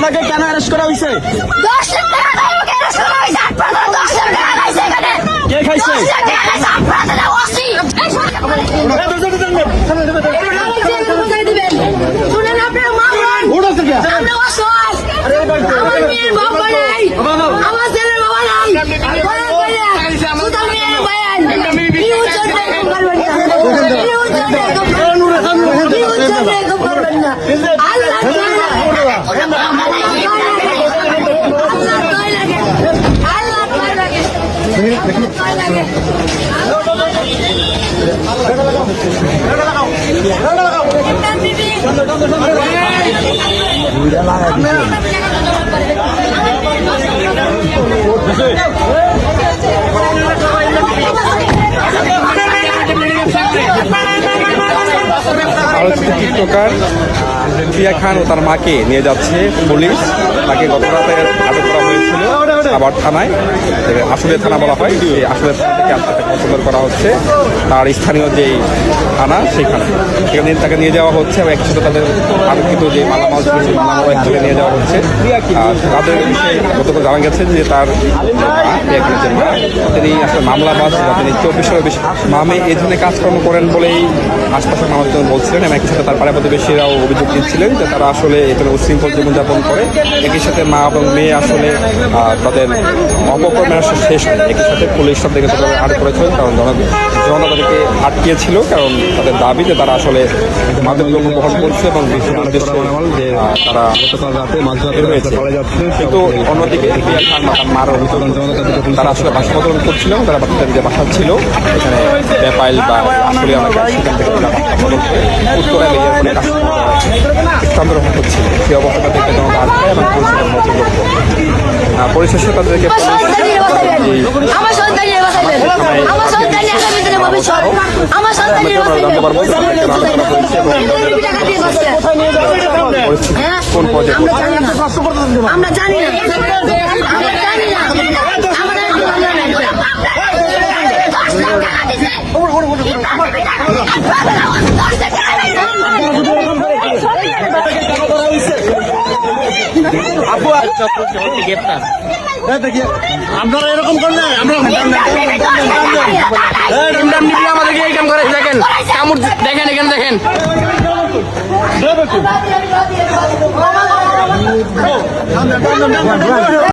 আপনাকে কেন অ্যারেস্ট করা হয়েছে? 10 লাখ টাকা দিয়ে আমাকে arrest করা হয়েছে। আপনারা 10 লাখ টাকা খাইছে এখানে। কে খাইছে? 10 লাখ টাকা খাইছে আপনারা ওসি। শুনেন আপনারা মামলান। আমরা অসহায়। আমার মেয়ের বাবা নাই। আমার ছেলের বাবা নাই। বলেন বলে সুতার মেয়ের বায়ান। ইউ চলবে এরকম করবেন না। ইউ চলবে এরকম করবেন না। আল্লাহ টিকটকার প্রিয়া খান ও তার মাকে নিয়ে যাচ্ছে পুলিশ। তাকে গত রাতে আটক করা হয়েছিল আবার থানায়, আসলে থানা বলা হয়, এই আসলে থানা থেকে আজকে তাকে হস্তান্তর করা হচ্ছে তার স্থানীয় যে থানা সেখানে তাকে নিয়ে যাওয়া হচ্ছে এবং একসাথে তাদের আরক্ষিত যে মালামাল ছিল সেই মালামাল একসাথে নিয়ে যাওয়া হচ্ছে। তাদের বিষয়ে গতকাল জানা গেছে যে তার মা তিনি আসলে মামলাবাজ, তিনি 24-এরও বেশি মামে এই ধরনের কাজকর্ম করেন বলেই আশপাশের মানুষজন বলছিলেন এবং একই সাথে তার পাড়া প্রতিবেশীরাও অভিযোগ দিচ্ছিলেন যে তারা আসলে এখানে উশৃঙ্খল জীবনযাপন করে। একই সাথে মা এবং মেয়ে আসলে তাদের অপকর্মের আসলে শেষ হয়। একই সাথে পুলিশ তাদেরকে আটক করেছিলেন কারণ জনতা তাদেরকে আটকিয়েছিল, কারণ তাদের দাবি যে তারা আসলে মাদকদ্রব্য বহন করছে এবং বিভিন্ন উদ্দেশ্যে তারা বের হয়েছে। কিন্তু অন্যদিকে প্রিয়া খান বা তার মার অভিযোগ তারা আসলে বাসা বদল করছিল, তারা তাদের যে বাসা ছিল এখানে বেপাইল বা আসলে আমাকে সেখান থেকে উত্তরা লেগে স্থানান্তর হচ্ছিল। সেই অবস্থা তাদেরকে জনতা আটকায় এবং পুলিশের মধ্যে পরিশেষে তাদেরকে কোন পর্যায়ে আমরা জানি না। আপনারা এরকম করেন, আমরা আমাদেরকে এই কাম করে দেখেন, কামড় দেখেন, এখানে দেখেন।